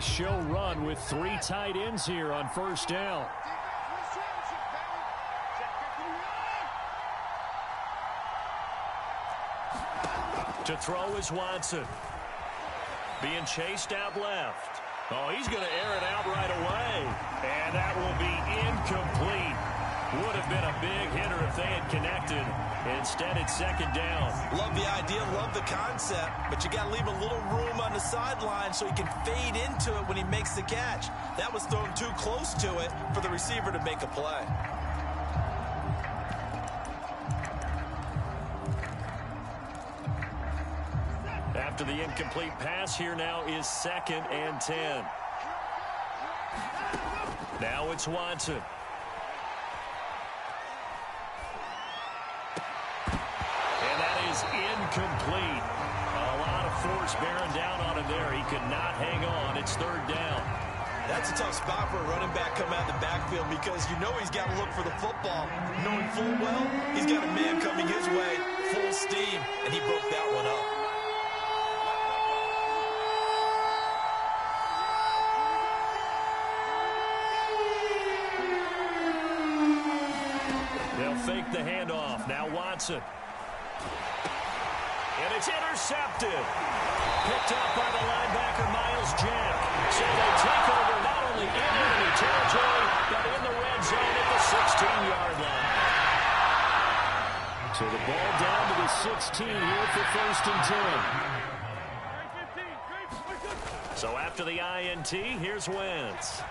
show run with 3 tight ends here on first down. To throw is Watson. Being chased out left. Oh, he's going to air it out right away. And that will be incomplete. Would have been a big hitter if they had connected. Instead, it's second down. Love the idea, love the concept, but you got to leave a little room on the sideline so he can fade into it when he makes the catch. That was thrown too close to it for the receiver to make a play. After the incomplete pass, here now is 2nd and 10. Now it's Watson. And that is incomplete. A lot of force bearing down on him there. He could not hang on. It's 3rd down. That's a tough spot for a running back coming out of the backfield because you know he's got to look for the football. Knowing full well, he's got a man coming his way, full steam, and he broke that one up. Fake the handoff. Now Watson. And it's intercepted. Picked up by the linebacker, Miles Jack. So they take over not only in enemy territory, but in the red zone at the 16-yard line. So the ball down to the 16 here for 1st and 10. So after the INT, here's Wentz.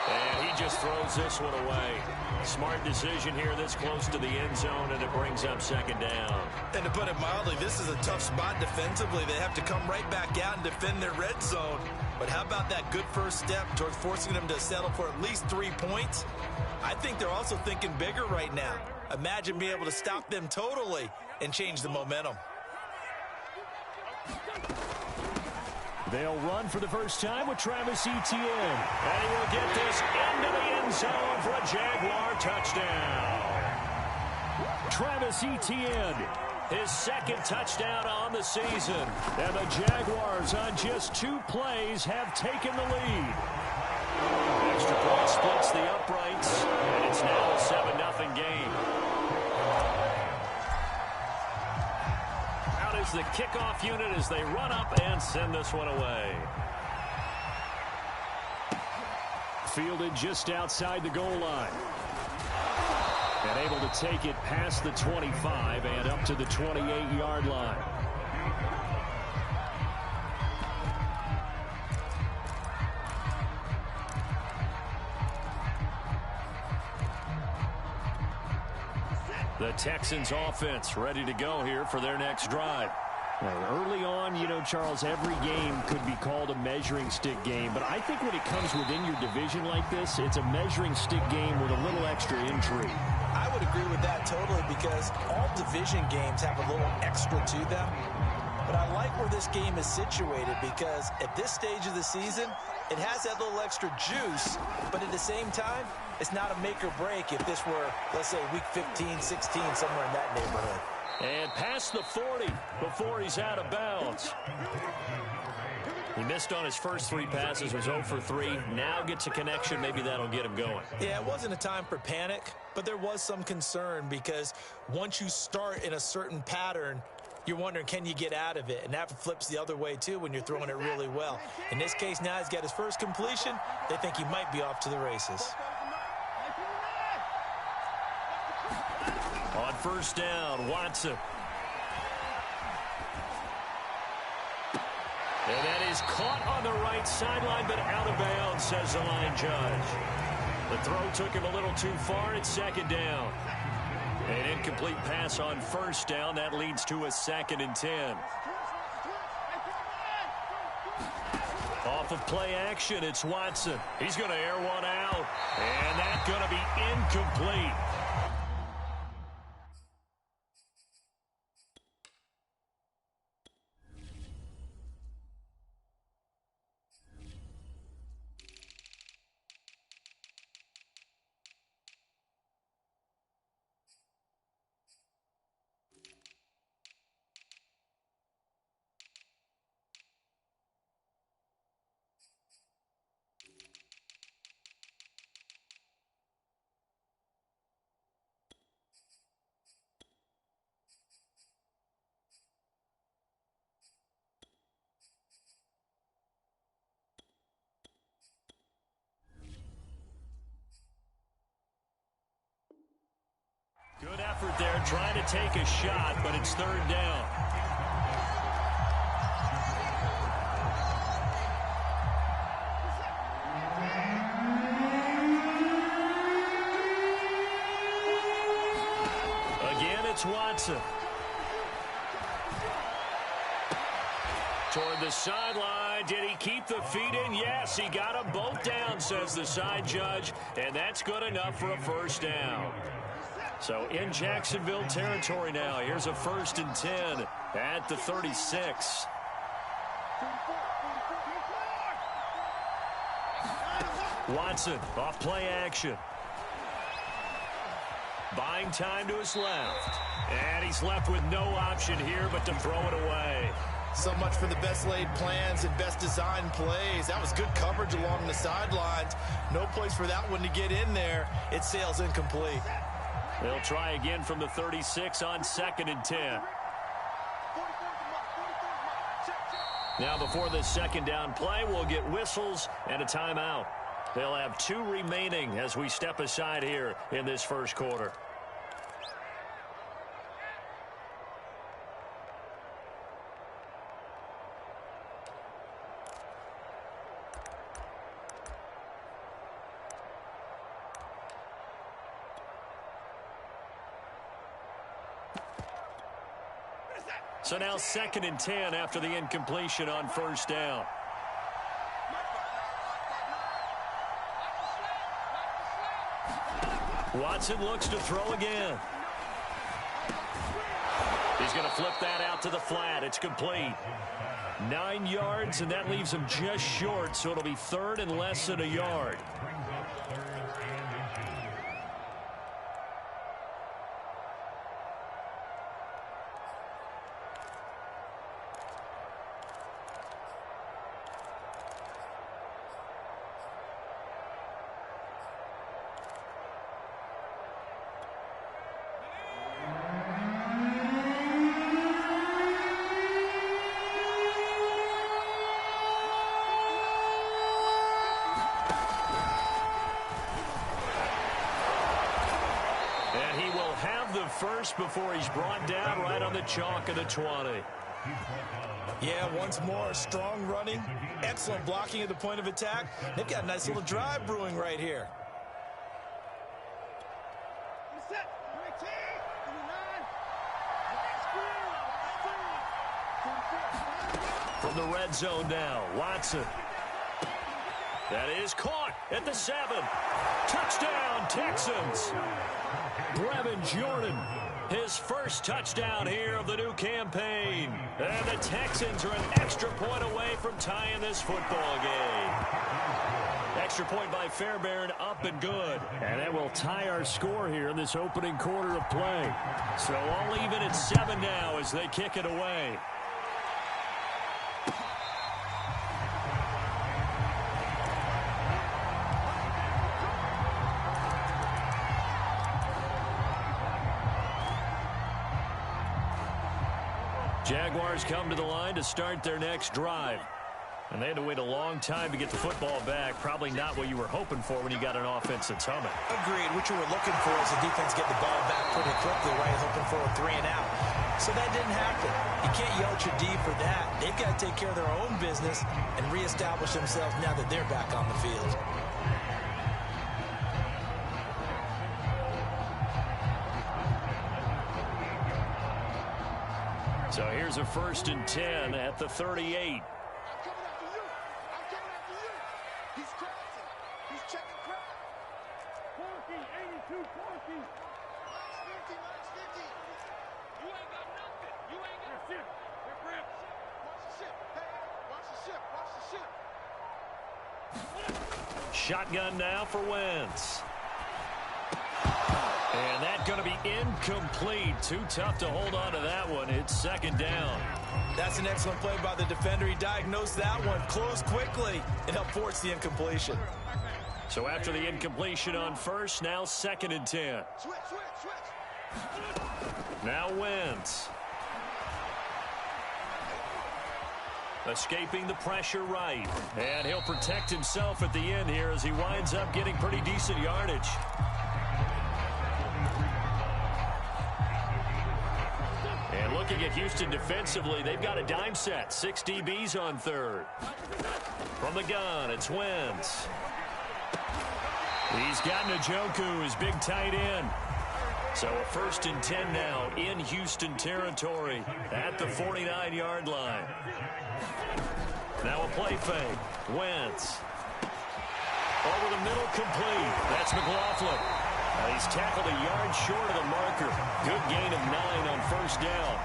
And he just throws this one away. Smart decision here this close to the end zone, and it brings up 2nd down. And to put it mildly, this is a tough spot defensively. They have to come right back out and defend their red zone. But how about that good first step towards forcing them to settle for at least 3 points? I think they're also thinking bigger right now. Imagine being able to stop them totally and change the momentum. They'll run for the first time with Travis Etienne. And he will get this into the end zone for a Jaguar touchdown. Travis Etienne, his 2nd touchdown on the season. And the Jaguars on just 2 plays have taken the lead. Extra point splits the uprights, and it's now a 7-0 game. The kickoff unit as they run up and send this one away. Fielded just outside the goal line. And able to take it past the 25 and up to the 28-yard line. The Texans offense ready to go here for their next drive. Early on, you know, Charles, every game could be called a measuring stick game, but I think when it comes within your division like this, it's a measuring stick game with a little extra intrigue. I would agree with that totally because all division games have a little extra to them. But I like where this game is situated because at this stage of the season, it has that little extra juice, but at the same time, it's not a make or break if this were, let's say, week 15, 16, somewhere in that neighborhood. And past the 40 before he's out of bounds. He missed on his first 3 passes, was 0 for 3. Now gets a connection. Maybe that'll get him going. Yeah, it wasn't a time for panic, but there was some concern because once you start in a certain pattern, you're wondering, can you get out of it? And that flips the other way, too, when you're throwing it really well. In this case, now he's got his first completion. They think he might be off to the races. On first down, Watson. And that is caught on the right sideline, but out of bounds, says the line judge. The throw took him a little too far. It's 2nd down. An incomplete pass on first down. That leads to a 2nd and 10. Off of play action, it's Watson. He's going to air one out. And that's going to be incomplete. trying to take a shot, but it's third down. Again, it's Watson. Toward the sideline. Did he keep the feet in? Yes, he got them both down, says the side judge, and that's good enough for a first down. So in Jacksonville territory now. Here's a 1st and 10 at the 36. Watson off play action. Buying time to his left. And he's left with no option here but to throw it away. So much for the best laid plans and best designed plays. That was good coverage along the sidelines. No place for that one to get in there. It sails incomplete. They'll try again from the 36 on 2nd and 10. Now before this second down play, we'll get whistles and a timeout. They'll have 2 remaining as we step aside here in this first quarter. So now 2nd and 10 after the incompletion on first down. Watson looks to throw again. He's going to flip that out to the flat. It's complete. 9 yards, and that leaves him just short, so it'll be 3rd and less than a yard. First before he's brought down right on the chalk of the 20. Yeah, once more, strong running, excellent blocking at the point of attack. They've got a nice little drive brewing right here. From the red zone now, Watson. That is caught at the 7. Touchdown, Texans. Brevin Jordan, his first touchdown here of the new campaign. And the Texans are an extra point away from tying this football game. Extra point by Fairbairn, up and good. And that will tie our score here in this opening quarter of play. So all even at 7 now as they kick it away. Jaguars come to the line to start their next drive. And they had to wait a long time to get the football back. Probably not what you were hoping for when you got an offense that's humming. Agreed. What you were looking for is the defense get the ball back pretty quickly, right? Hoping for a 3 and out. So that didn't happen. You can't yell at your D for that. They've got to take care of their own business and reestablish themselves now that they're back on the field. So here's a 1st and 10 at the 38. Shotgun now for Wentz. And that's going to be incomplete. Too tough to hold on to that one. It's 2nd down. That's an excellent play by the defender. He diagnosed that one, closed quickly, and helped force the incompletion. So after the incompletion on first, now 2nd and 10. Now Wentz. Escaping the pressure right. And he'll protect himself at the end here as he winds up getting pretty decent yardage. looking at Houston defensively, they've got a dime set. 6 DBs on third. From the gun, it's Wentz. He's got Njoku, his big tight end. So a 1st and 10 now in Houston territory at the 49-yard line. Now a play fake. Wentz. Over the middle, complete. That's McLaughlin. He's tackled a yard short of the marker. Good gain of 9 on 1st down.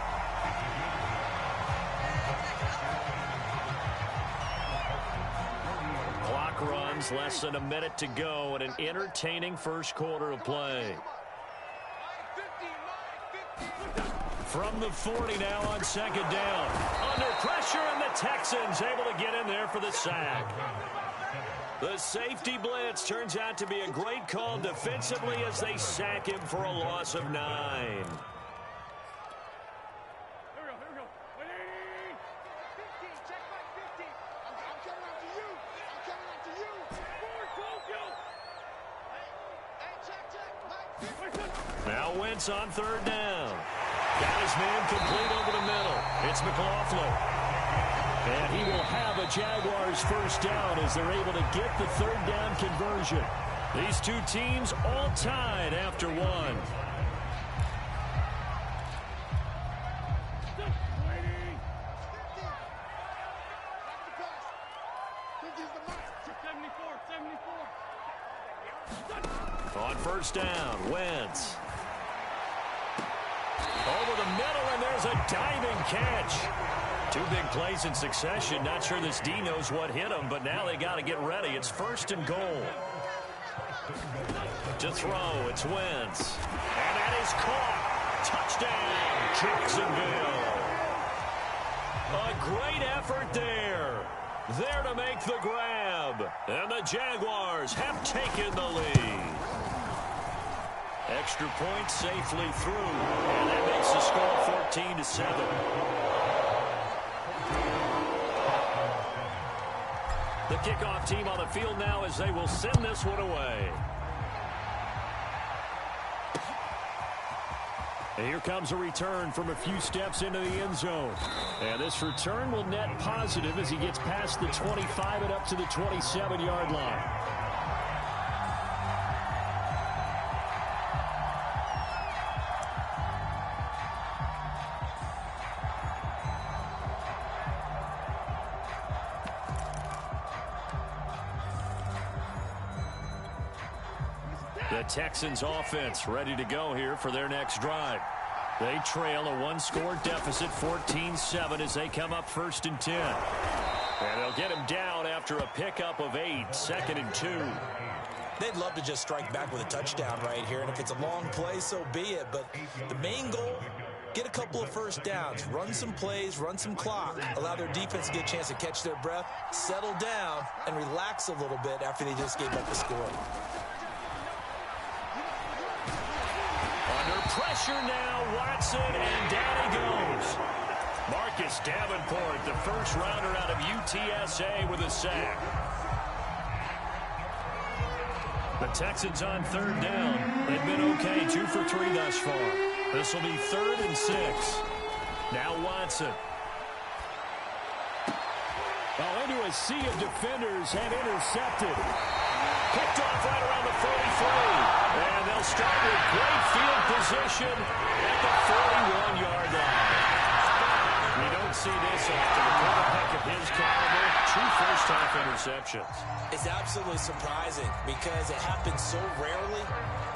Clock runs, less than a minute to go, and an entertaining first quarter of play. From the 40 now on 2nd down. Under pressure, and the Texans able to get in there for the sack. The safety blitz turns out to be a great call defensively as they sack him for a loss of 9. Here we go. 15, check back 15. I'm coming after you. I'm coming after you. Forward, go. Hey, check. Now Wentz on 3rd down. Got his man complete over the middle. It's McLaughlin. And he will have a Jaguars 1st down as they're able to get the 3rd down conversion. These two teams all tied after 1. On 1st down, Wentz. Over the middle, and there's a diving catch. 2 big plays in succession. Not sure this D knows what hit him, but now they got to get ready. It's 1st and goal. To throw, it's Wentz. And that is caught. Touchdown, Jacksonville. A great effort there. There to make the grab. And the Jaguars have taken the lead. Extra point safely through. And that makes the score 14-7. The kickoff team on the field now as they will send this one away. And here comes a return from a few steps into the end zone. And this return will net positive as he gets past the 25 and up to the 27-yard line. The Texans offense ready to go here for their next drive. They trail a 1-score deficit, 14-7, as they come up 1st and 10. And they'll get him down after a pickup of 8, 2nd and 2. They'd love to just strike back with a touchdown right here, and if it's a long play, so be it. But the main goal, get a couple of 1st downs, run some plays, run some clock, allow their defense to get a chance to catch their breath, settle down, and relax a little bit after they just gave up the score. Under pressure now, Watson, and down he goes. Marcus Davenport, the 1st rounder out of UTSA, with a sack. The Texans on 3rd down. They've been okay, 2 for 3 thus far. This will be 3rd and 6. Now Watson. Oh, into a sea of defenders and intercepted. Picked off right around the 43. And they'll start with great field position at the 41-yard line. We don't see this often. A quarterback of his caliber, 2 first-half interceptions. It's absolutely surprising because it happens so rarely.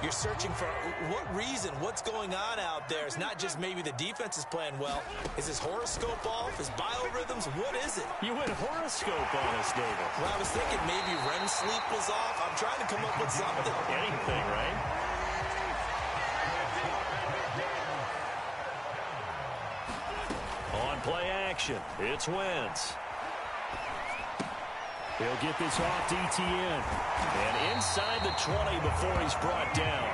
You're searching for what reason, what's going on out there. It's not just maybe the defense is playing well. Is his horoscope off? His biorhythms? What is it? You went horoscope on us, David. Well, I was thinking maybe REM sleep was off. I'm trying to come up with something. Anything, right? On play action, it's Wentz. He'll get this off to Etienne. And inside the 20 before he's brought down.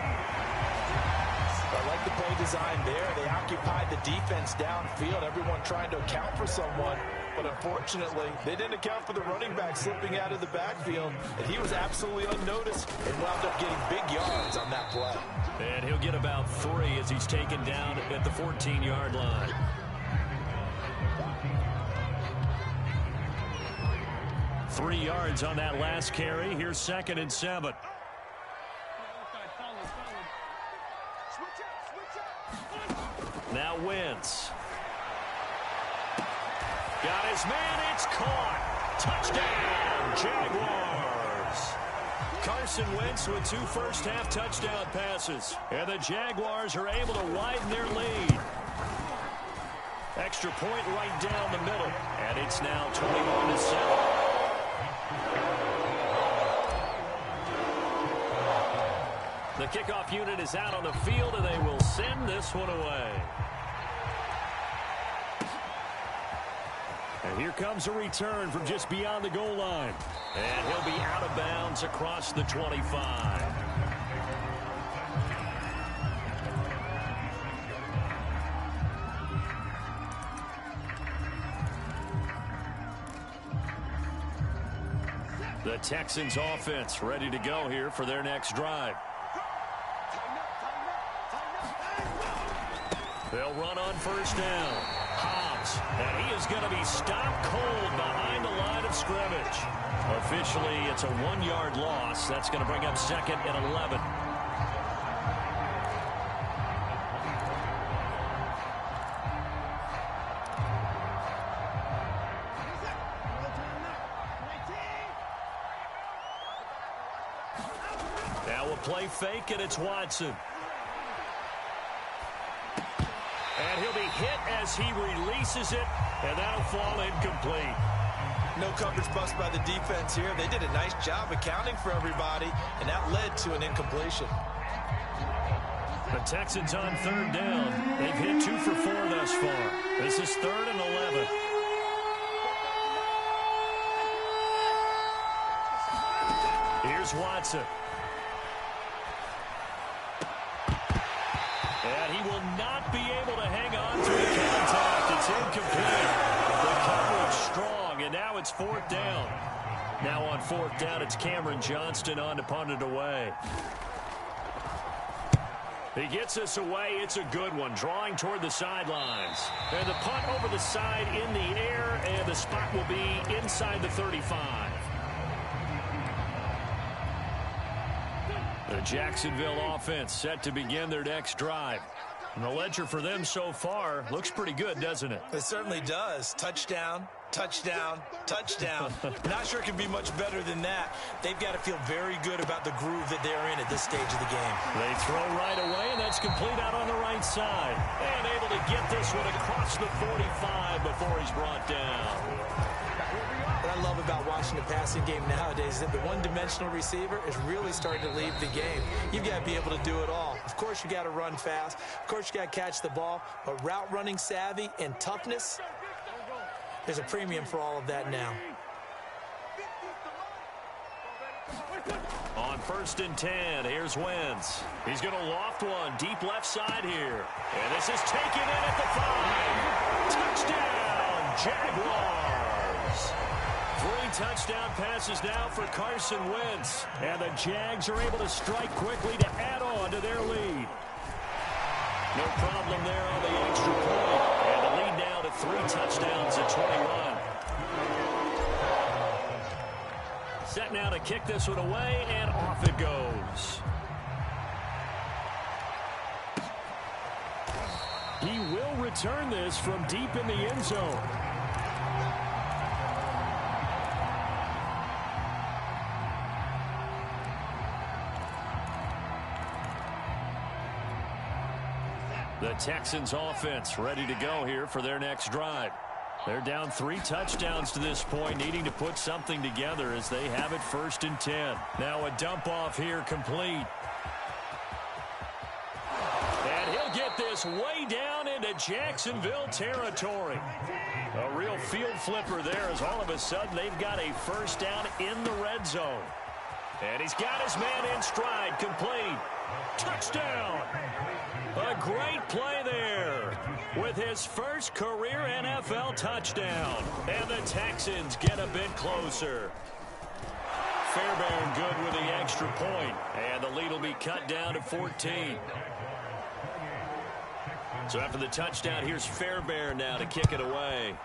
I like the play design there. They occupied the defense downfield, everyone trying to account for someone. But unfortunately, they didn't account for the running back slipping out of the backfield. And he was absolutely unnoticed and wound up getting big yards on that play. And he'll get about 3 as he's taken down at the 14-yard line. 3 yards on that last carry. Here's 2nd and 7. Now Wentz. Got his man. It's caught. Touchdown, Jaguars. Carson Wentz with 2 first-half touchdown passes. And the Jaguars are able to widen their lead. Extra point right down the middle. And it's now 21-7. The kickoff unit is out on the field, and they will send this one away. And here comes a return from just beyond the goal line. And he'll be out of bounds across the 25. The Texans offense ready to go here for their next drive. They'll run on first down. Hobbs, and he is going to be stopped cold behind the line of scrimmage. Officially, it's a 1-yard loss. That's going to bring up 2nd and 11. Now a play fake, and it's Watson. And he'll be hit as he releases it, and that'll fall incomplete. No coverage bust by the defense here. They did a nice job accounting for everybody, and that led to an incompletion. The Texans on 3rd down. They've hit 2 for 4 thus far. This is 3rd and 11. Here's Watson. And he will not be able to hang on through the contact. It's incomplete. The coverage strong, and now it's 4th down. Now on 4th down, it's Cameron Johnston on to punt it away. He gets us away. It's a good one, drawing toward the sidelines. And the punt over the side in the air, and the spot will be inside the 35. The Jacksonville offense set to begin their next drive. And the ledger for them so far looks pretty good, doesn't it? It certainly does. Touchdown, touchdown, touchdown. Not sure it can be much better than that. They've got to feel very good about the groove that they're in at this stage of the game. They throw right away, and that's complete out on the right side. And able to get this one across the 45 before he's brought down. What I love about watching the passing game nowadays is that the one-dimensional receiver is really starting to leave the game. You've got to be able to do it all. Of course, you got to run fast. Of course, you got to catch the ball. But route running savvy and toughness, there's a premium for all of that now. On 1st and 10, here's Wentz. He's going to loft one deep left side here. And this is taken in at the 5. Touchdown, Jaguars. 3 touchdown passes now for Carson Wentz. And the Jags are able to strike quickly to add on to their lead. No problem there on the extra point. And the lead now to 3 touchdowns at 21. Set now to kick this one away, and off it goes. He will return this from deep in the end zone. The Texans offense ready to go here for their next drive. They're down 3 touchdowns to this point, needing to put something together as they have it 1st and 10. Now a dump off here complete. And he'll get this way down into Jacksonville territory. A real field flipper there as all of a sudden they've got a 1st down in the red zone. And he's got his man in stride, complete. Touchdown! A great play there with his first career NFL touchdown. And the Texans get a bit closer. Fairbairn good with the extra point. And the lead will be cut down to 14. So after the touchdown, here's Fairbairn now to kick it away.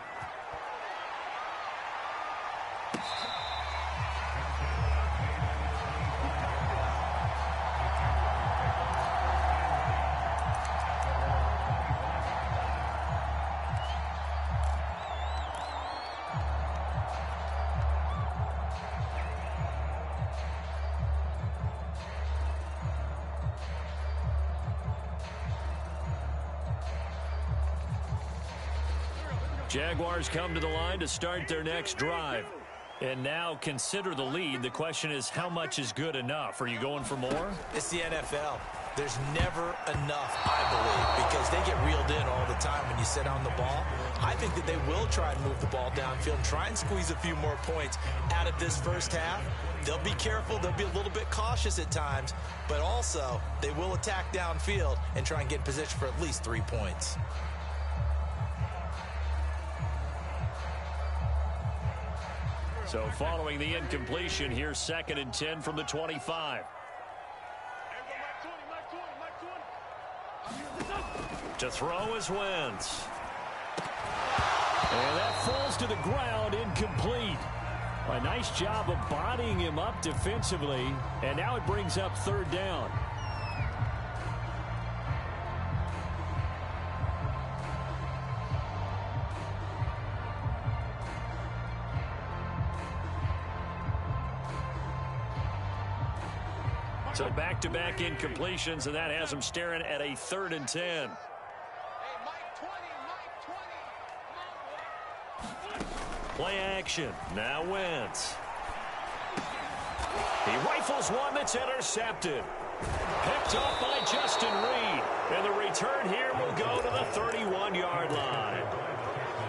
Jaguars come to the line to start their next drive. And now consider the lead. The question is, how much is good enough? Are you going for more? It's the NFL. There's never enough, I believe, because they get reeled in all the time when you sit on the ball. I think that they will try and move the ball downfield and try and squeeze a few more points out of this first half. They'll be careful. They'll be a little bit cautious at times, but also they will attack downfield and try and get in position for at least 3 points. So following the incompletion, here's 2nd and 10 from the 25. To throw is Wentz. And that falls to the ground, incomplete. A nice job of bodying him up defensively, and now it brings up 3rd down. So back-to-back incompletions, and that has them staring at a 3rd and 10. Play action. Now Wentz. He rifles one that's intercepted. Picked off by Justin Reed. And the return here will go to the 31-yard line.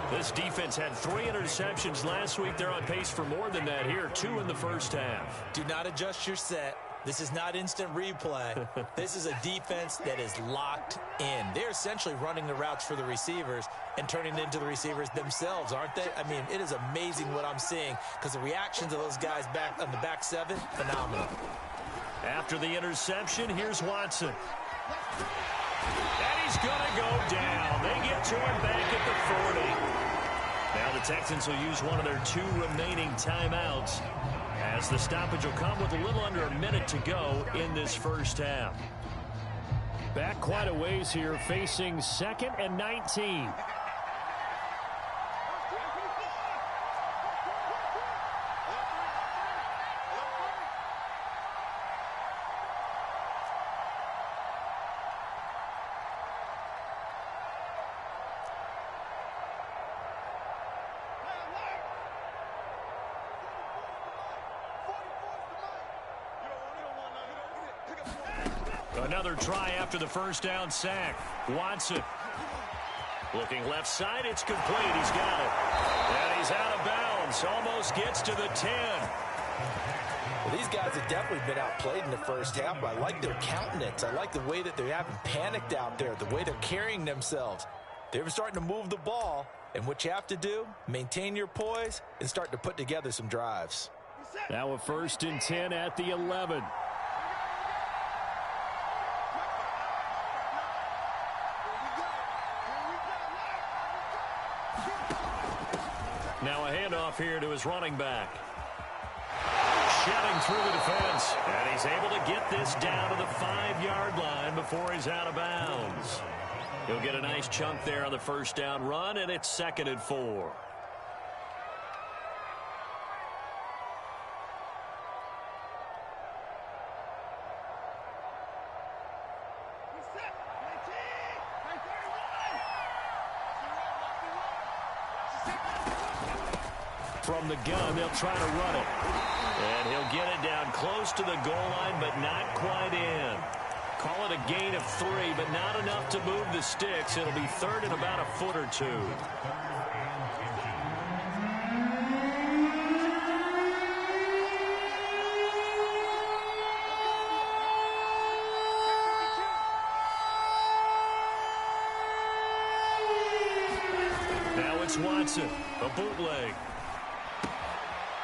This defense had 3 interceptions last week. They're on pace for more than that here. 2 in the first half. Do not adjust your set. This is not instant replay. This is a defense that is locked in. They're essentially running the routes for the receivers and turning it into the receivers themselves, aren't they? I mean, it is amazing what I'm seeing because the reactions of those guys back on the back 7, phenomenal. After the interception, here's Watson. And he's going to go down. They get to him back at the 40. Now the Texans will use one of their 2 remaining timeouts, as the stoppage will come with a little under a minute to go in this first half. Back quite a ways here, facing 2nd and 19. Another try after the first down sack. Watson. Looking left side, it's complete. He's got it. And he's out of bounds. Almost gets to the 10. Well, these guys have definitely been outplayed in the first half, but I like their countenance. I like the way that they haven't panicked out there, the way they're carrying themselves. They're starting to move the ball, and what you have to do, maintain your poise and start to put together some drives. Now a 1st and 10 at the 11. Now a handoff here to his running back. Shedding through the defense. And he's able to get this down to the 5-yard line before he's out of bounds. He'll get a nice chunk there on the first down run, and it's 2nd and 4. From the gun, they'll try to run it. And he'll get it down close to the goal line, but not quite in. Call it a gain of 3, but not enough to move the sticks. It'll be 3rd and about a foot or 2. Now it's Watson, a bootleg.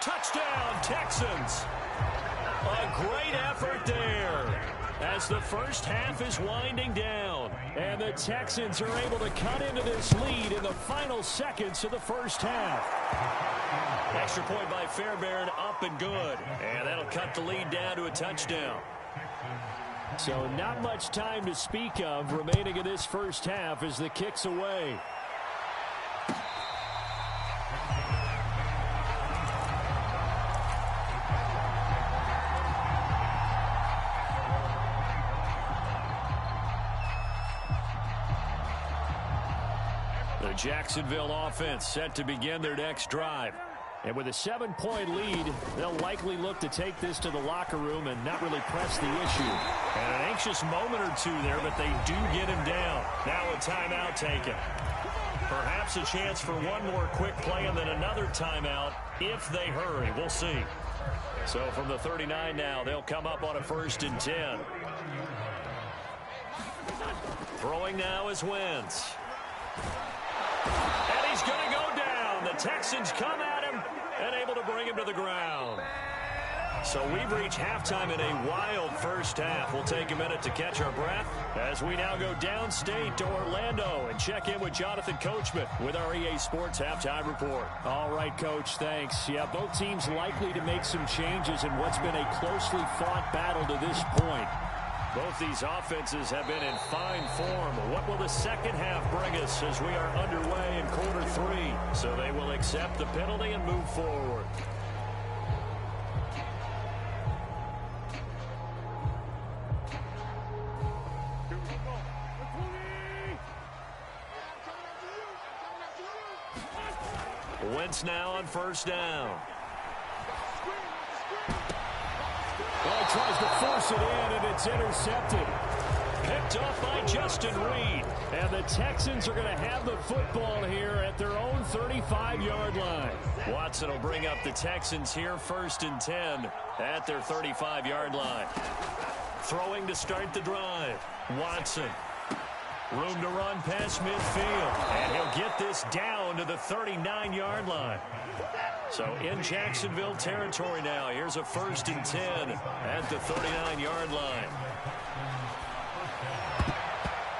Touchdown, Texans. A great effort there as the first half is winding down. And the Texans are able to cut into this lead in the final seconds of the first half. Extra point by Fairbairn, up and good. And that'll cut the lead down to a touchdown. So not much time to speak of remaining in this first half as the kick's away. The The Jacksonville offense set to begin their next drive. And with a 7-point lead, they'll likely look to take this to the locker room and not really press the issue. And an anxious moment or two there, but they do get him down. Now a timeout taken. Perhaps a chance for one more quick play and then another timeout if they hurry. We'll see. So from the 39 now, they'll come up on a 1st and 10. Throwing now is Wentz. And he's going to go down. The Texans come at him and able to bring him to the ground. So we've reached halftime in a wild first half. We'll take a minute to catch our breath as we now go downstate to Orlando and check in with Jonathan Coachman with our EA Sports Halftime Report. All right, Coach, thanks. Yeah, both teams likely to make some changes in what's been a closely fought battle to this point. Both these offenses have been in fine form. What will the second half bring us as we are underway in quarter 3? So they will accept the penalty and move forward. Wentz now on 1st down. Well, he tries to force it in, and it's intercepted. Picked off by Justin Reed. And the Texans are going to have the football here at their own 35-yard line. Watson will bring up the Texans here 1st and 10 at their 35-yard line. Throwing to start the drive. Watson. Room to run past midfield. And he'll get this down to the 39-yard line. So in Jacksonville territory now. Here's a 1st and 10 at the 39-yard line.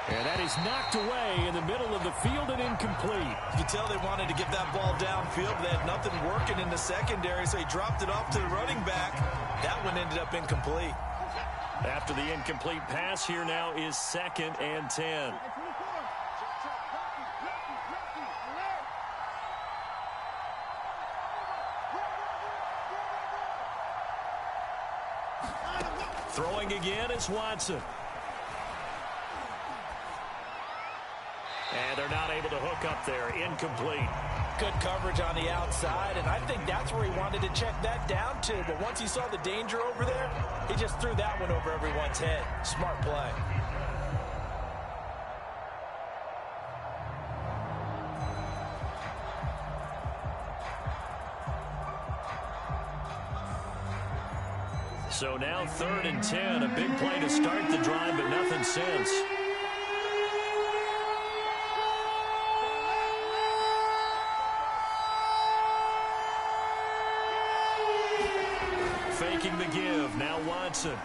And that is knocked away in the middle of the field and incomplete. You can tell they wanted to get that ball downfield. They had nothing working in the secondary, so he dropped it off to the running back. That one ended up incomplete. After the incomplete pass, here now is 2nd and 10. Throwing again is Watson. And they're not able to hook up there. Incomplete. Good coverage on the outside, and I think that's where he wanted to check that down to. But once he saw the danger over there, he just threw that one over everyone's head. Smart play. So now 3rd and 10. A big play to start the drive, but nothing since. Faking the give. Now Watson. And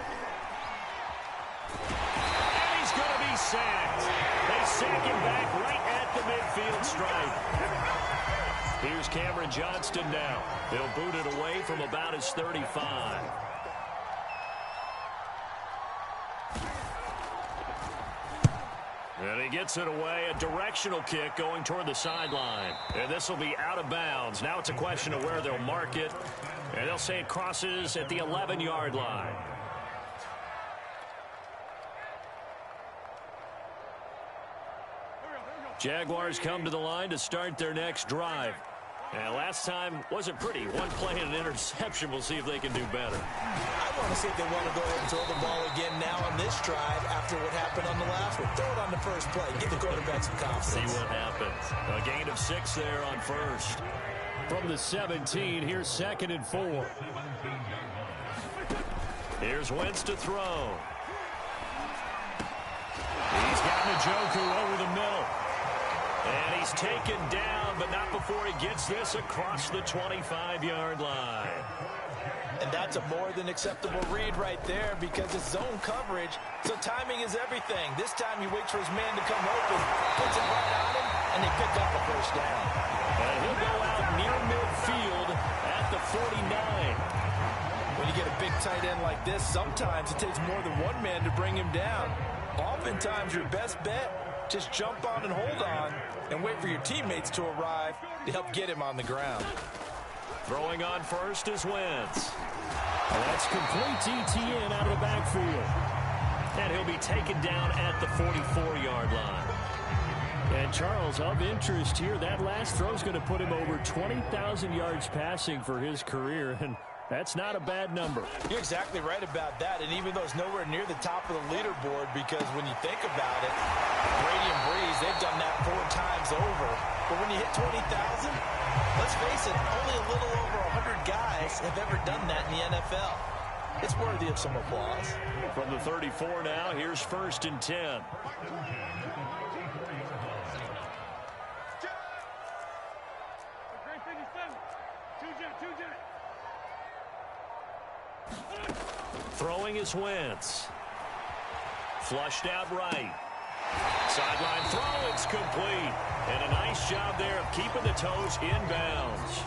he's going to be sacked. They sack him back right at the midfield stripe. Here's Cameron Johnston now. They'll boot it away from about his 35. And he gets it away. A directional kick going toward the sideline. And this will be out of bounds. Now it's a question of where they'll mark it. And they'll say it crosses at the 11-yard line. Jaguars come to the line to start their next drive. And last time wasn't pretty. One play and an interception. We'll see if they can do better. I want to see if they want to go ahead and throw the ball again now on this drive after what happened on the last one. Throw it on the first play. Give the quarterback some confidence. See what happens. A gain of 6 there on 1st. From the 17, here's 2nd and 4. Here's Wentz to throw. He's got Njoku over the middle. And he's taken down, but not before he gets this across the 25-yard line. And that's a more than acceptable read right there because it's zone coverage, so timing is everything. This time he waits for his man to come open, puts it right on him, and they pick up the 1st down. And he'll go out near midfield at the 49. When you get a big tight end like this, sometimes it takes more than one man to bring him down. Oftentimes your best bet, just jump on and hold on and wait for your teammates to arrive to help get him on the ground. Throwing on 1st is Wentz. That's complete to Etienne out of the backfield. And he'll be taken down at the 44-yard line. And Charles, of interest here, that last throw is going to put him over 20,000 yards passing for his career, and that's not a bad number. You're exactly right about that, and even though it's nowhere near the top of the leaderboard, because when you think about it, Brady and Breeze, they've done that 4 times over. But when you hit 20,000, let's face it, only a little over 100 guys have ever done that in the NFL. It's worthy of some applause. From the 34 now, here's 1st and 10. Throwing is Wentz. Flushed out right. Sideline throw, it's complete. And a nice job there of keeping the toes inbounds.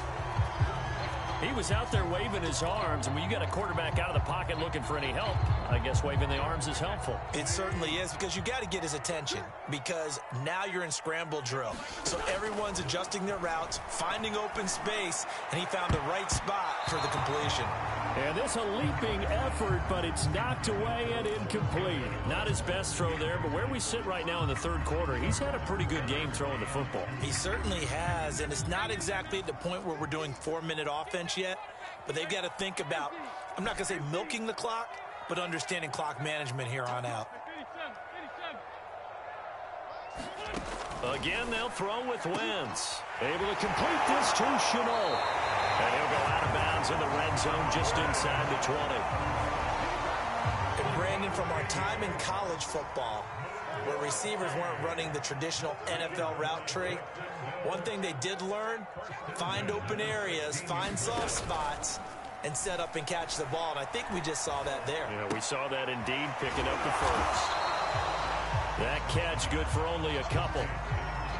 He was out there waving his arms, and when you got a quarterback out of the pocket looking for any help, I guess waving the arms is helpful. It certainly is, because you got to get his attention, because now you're in scramble drill. So everyone's adjusting their routes, finding open space, and he found the right spot for the completion. And this a leaping effort, but it's knocked away and incomplete. Not his best throw there, but where we sit right now in the 3rd quarter, he's had a pretty good game throwing the football. He certainly has, and it's not exactly at the point where we're doing 4-minute offense yet, but they've got to think about, I'm not going to say milking the clock, but understanding clock management here on out. Again, they'll throw with Wentz. Able to complete this to Chenault. And he'll go out of bounds in the red zone just inside the 20. And Brandon, from our time in college football, where receivers weren't running the traditional NFL route tree, one thing they did learn, find open areas, find soft spots, and set up and catch the ball. And I think we just saw that there. Yeah, we saw that indeed, picking up the first. That catch good for only a couple.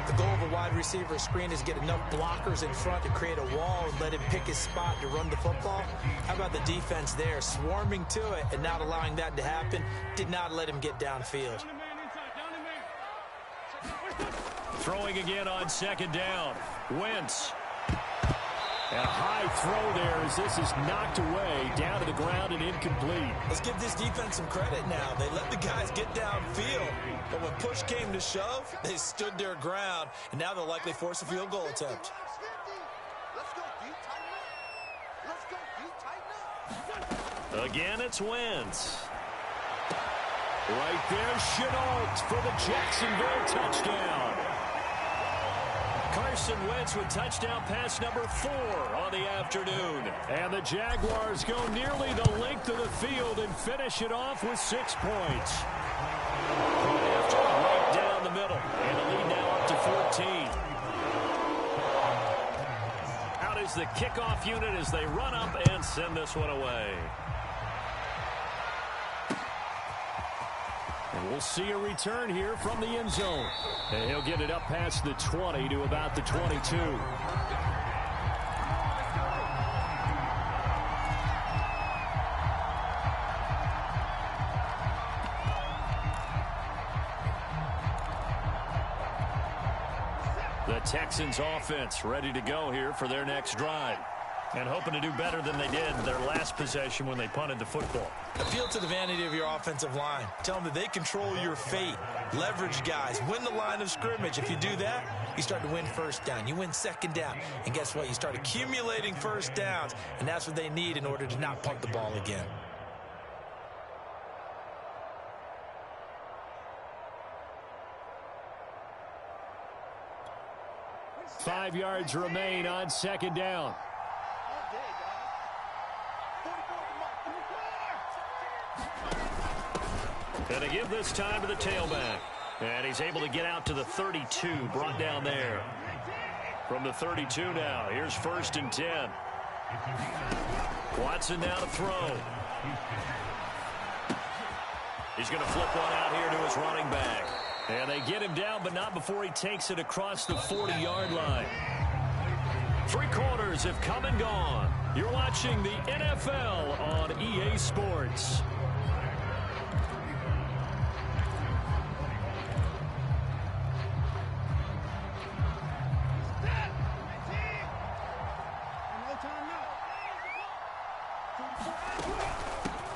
The goal of a wide receiver screen is get enough blockers in front to create a wall and let him pick his spot to run the football. How about the defense there, swarming to it and not allowing that to happen? Did not let him get downfield. Throwing again on 2nd down. Wentz. And a high throw there as this is knocked away, down to the ground and incomplete. Let's give this defense some credit now. They let the guys get downfield, but when push came to shove, they stood their ground, and now they'll likely force a field goal attempt. Again, it's Wentz. Right there, Chenault for the Jacksonville touchdown. Carson Wentz with touchdown pass number 4 on the afternoon. And the Jaguars go nearly the length of the field and finish it off with 6 points. After right down the middle. And the lead now up to 14. Out is the kickoff unit as they run up and send this one away. And we'll see a return here from the end zone. And he'll get it up past the 20 to about the 22. The Texans offense ready to go here for their next drive. And hoping to do better than they did their last possession when they punted the football. Appeal to the vanity of your offensive line. Tell them that they control your fate. Leverage guys. Win the line of scrimmage. If you do that, you start to win 1st down. You win 2nd down. And guess what? You start accumulating 1st downs. And that's what they need in order to not punt the ball again. Five yards remain on 2nd down. And they give this time to the tailback. And he's able to get out to the 32, brought down there. From the 32 now, here's 1st and 10. Watson now to throw. He's going to flip one out here to his running back. And they get him down, but not before he takes it across the 40-yard line. 3 quarters have come and gone. You're watching the NFL on EA Sports.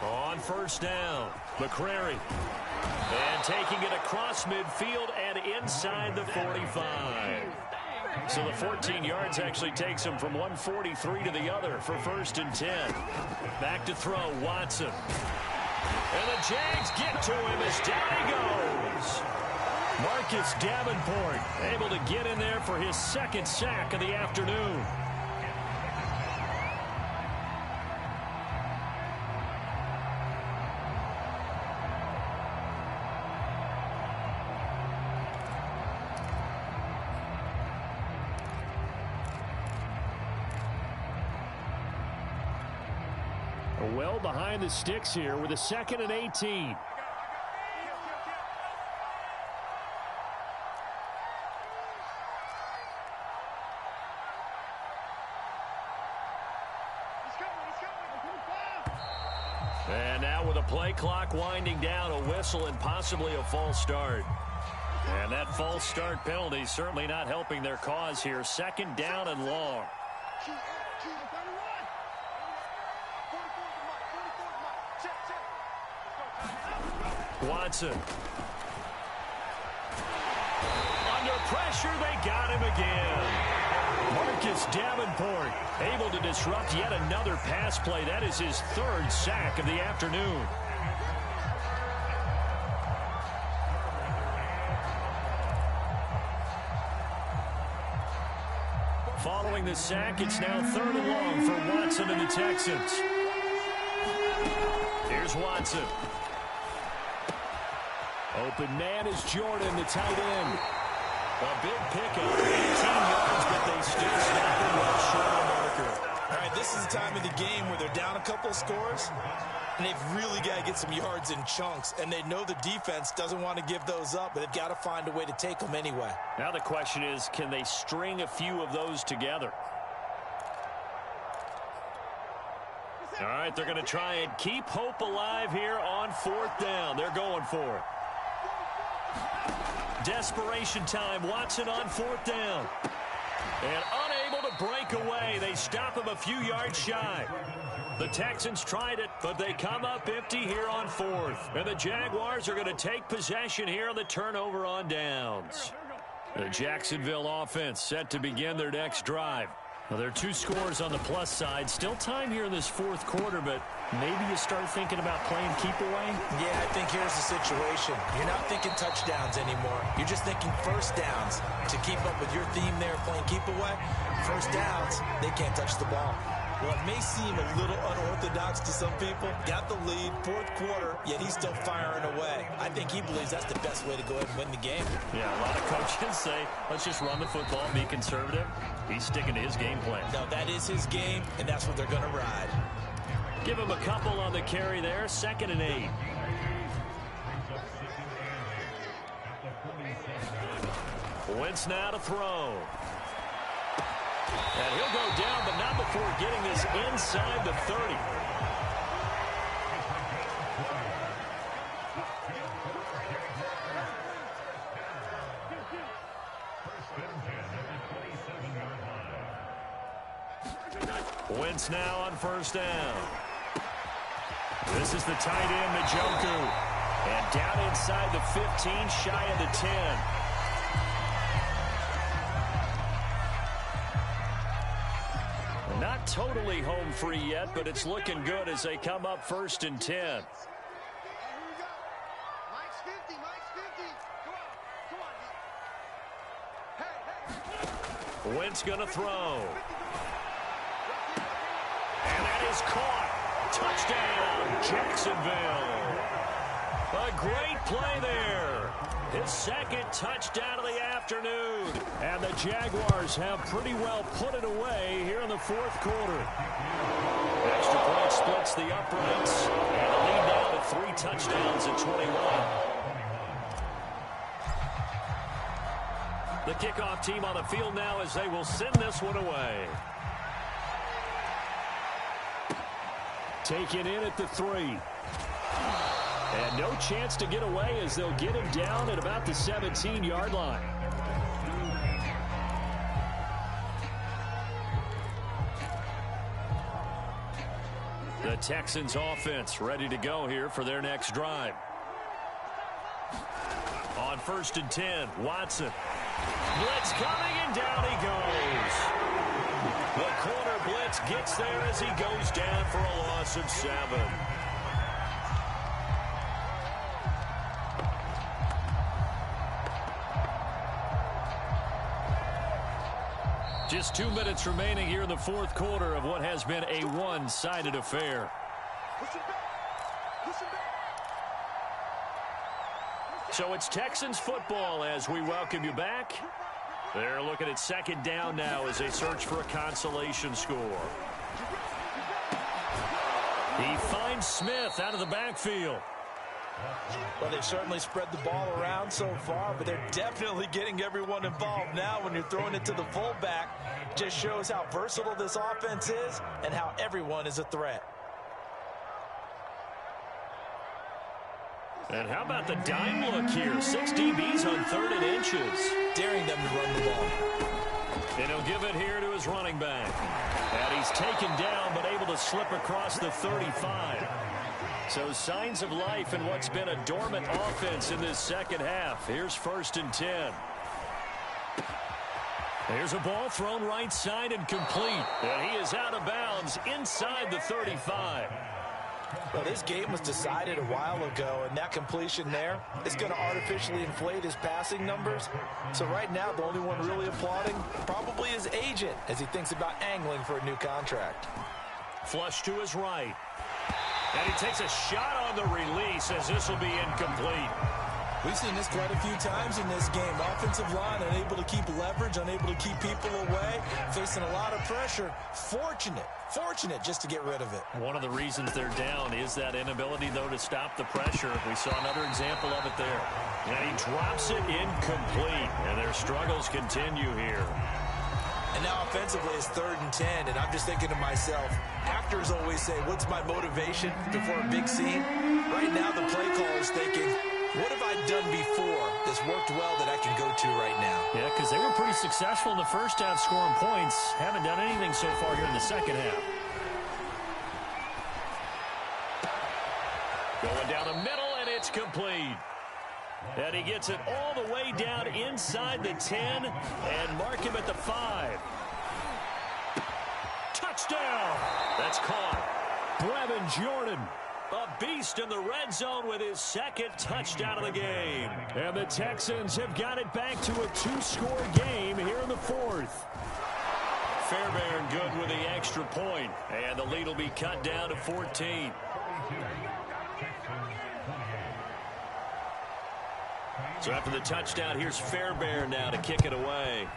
On on first down. McCrary. And taking it across midfield and inside the 45. So the 14 yards actually takes him from 143 to the other for 1st and 10. Back to throw, Watson. And the Jags get to him as down he goes. Marcus Davenport able to get in there for his 2nd sack of the afternoon. Well behind the sticks here with a 2nd and 18. And now with a play clock winding down, a whistle and possibly a false start. And that false start penalty certainly not helping their cause here. 2nd down and long. Watson. Under pressure, they got him again. Marcus Davenport able to disrupt yet another pass play. That is his 3rd sack of the afternoon. Following the sack, it's now 3rd and long for Watson and the Texans. Here's Watson. Open man is Jordan, the tight end. A big pickup, 18 yards, but they still stop him well short of the marker. All right, this is the time of the game where they're down a couple of scores, and they've really got to get some yards in chunks, and they know the defense doesn't want to give those up, but they've got to find a way to take them anyway. Now the question is, can they string a few of those together? All right, they're going to try and keep hope alive here on 4th down. They're going for it. Desperation time. Watson on 4th down. And unable to break away. They stop him a few yards shy. The Texans tried it, but they come up empty here on 4th. And the Jaguars are going to take possession here on the turnover on downs. The Jacksonville offense set to begin their next drive. Well, there are 2 scores on the plus side. Still time here in this 4th quarter, but maybe you start thinking about playing keep away? Yeah, I think here's the situation. You're not thinking touchdowns anymore. You're just thinking 1st downs. To keep up with your theme there, playing keep away, 1st downs, they can't touch the ball. Well, it may seem a little unorthodox to some people. Got the lead, 4th quarter, yet he's still firing away. I think he believes that's the best way to go ahead and win the game. Yeah, a lot of coaches say, let's just run the football and be conservative. He's sticking to his game plan. No, that is his game, and that's what they're going to ride. Give him a couple on the carry there, 2nd and 8. Wentz now to throw. And he'll go down, but not before getting this inside the 30. Wentz now on 1st down. This is the tight end, Njoku. And down inside the 15, shy of the 10. Not totally home free yet, but it's looking good as they come up 1st and 10. Wentz going to throw. And that is caught. Touchdown, Jacksonville. A great play there. His 2nd touchdown of the afternoon. And the Jaguars have pretty well put it away here in the 4th quarter. Extra point splits the uprights. And a lead now to 3 touchdowns at 21. The kickoff team on the field now as they will send this one away. Taken in at the 3. And no chance to get away as they'll get him down at about the 17-yard line. The The Texans offense ready to go here for their next drive. On 1st and 10, Watson. Blitz coming, and down he goes. The corner blitz gets there as he goes down for a loss of 7. Just 2 minutes remaining here in the fourth quarter of what has been a one-sided affair. So it's Texans football as we welcome you back. They're looking at 2nd down now as they search for a consolation score. He finds Smith out of the backfield. Well, they've certainly spread the ball around so far, but they're definitely getting everyone involved now when you're throwing it to the fullback. Just shows how versatile this offense is and how everyone is a threat. And how about the dime look here? 6 DBs on 3rd and inches. Daring them to run the ball. And he'll give it here to his running back. And he's taken down but able to slip across the 35. So signs of life in what's been a dormant offense in this second half. Here's 1st and 10. There's a ball thrown right side and complete. And he is out of bounds inside the 35. Well, this game was decided a while ago, and that completion there is going to artificially inflate his passing numbers. So right now, the only one really applauding probably his agent as he thinks about angling for a new contract. Flush to his right. And he takes a shot on the release as this will be incomplete. We've seen this quite a few times in this game. Offensive line unable to keep leverage, unable to keep people away, facing a lot of pressure. Fortunate just to get rid of it. One of the reasons they're down is that inability, though, to stop the pressure. We saw another example of it there. And he drops it incomplete, and their struggles continue here. And now offensively it's 3rd and 10, and I'm just thinking to myself, actors always say, what's my motivation before a big scene? Right now the play caller is thinking, what have I done before that's worked well that I can go to right now? Yeah, because they were pretty successful in the first half scoring points. Haven't done anything so far here in the second half. Going down the middle, and it's complete. And he gets it all the way down inside the 10 and mark him at the 5. Touchdown! That's caught. Brevin Jordan, a beast in the red zone with his 2nd touchdown of the game. And the Texans have got it back to a 2-score game here in the 4th. Fairbairn good with the extra point, and the lead will be cut down to 14. So after the touchdown, here's Fairbairn now to kick it away.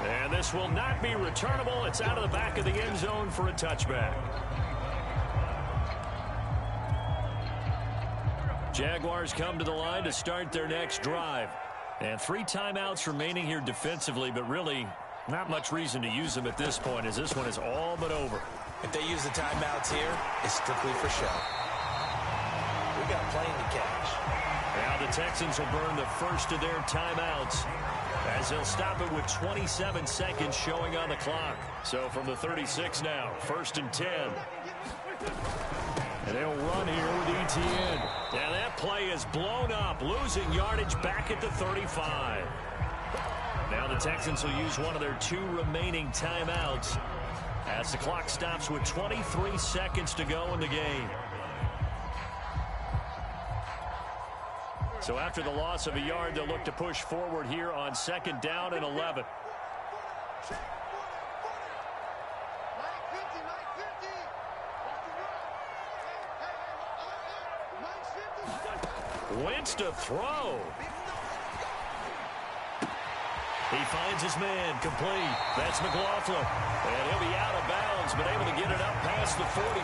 And this will not be returnable. It's out of the back of the end zone for a touchback. Jaguars come to the line to start their next drive. And 3 timeouts remaining here defensively, but really not much reason to use them at this point as this one is all but over. If they use the timeouts here, it's strictly for show. We got plenty to catch. Now the Texans will burn the first of their timeouts as they'll stop it with 27 seconds showing on the clock. So from the 36 now, 1st and 10. And they'll run here with Etienne. And that play is blown up, losing yardage back at the 35. Now the Texans will use one of their 2 remaining timeouts as the clock stops with 23 seconds to go in the game. So after the loss of a yard, they'll look to push forward here on 2nd down and 11. Wentz to throw. He finds his man complete. That's McLaughlin. And he'll be out of bounds, but able to get it up past the 45.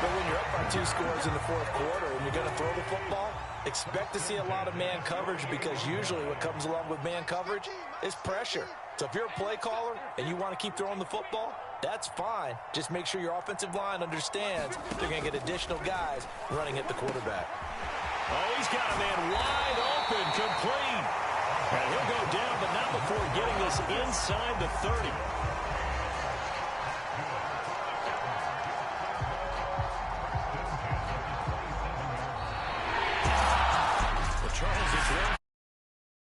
But when you're up by 2 scores in the 4th quarter and you're going to throw the football, expect to see a lot of man coverage because usually what comes along with man coverage is pressure. So if you're a play caller and you want to keep throwing the football, that's fine. Just make sure your offensive line understands they're going to get additional guys running at the quarterback. Oh, he's got a man wide open, complete. And he'll go down, but not before getting this inside the 30.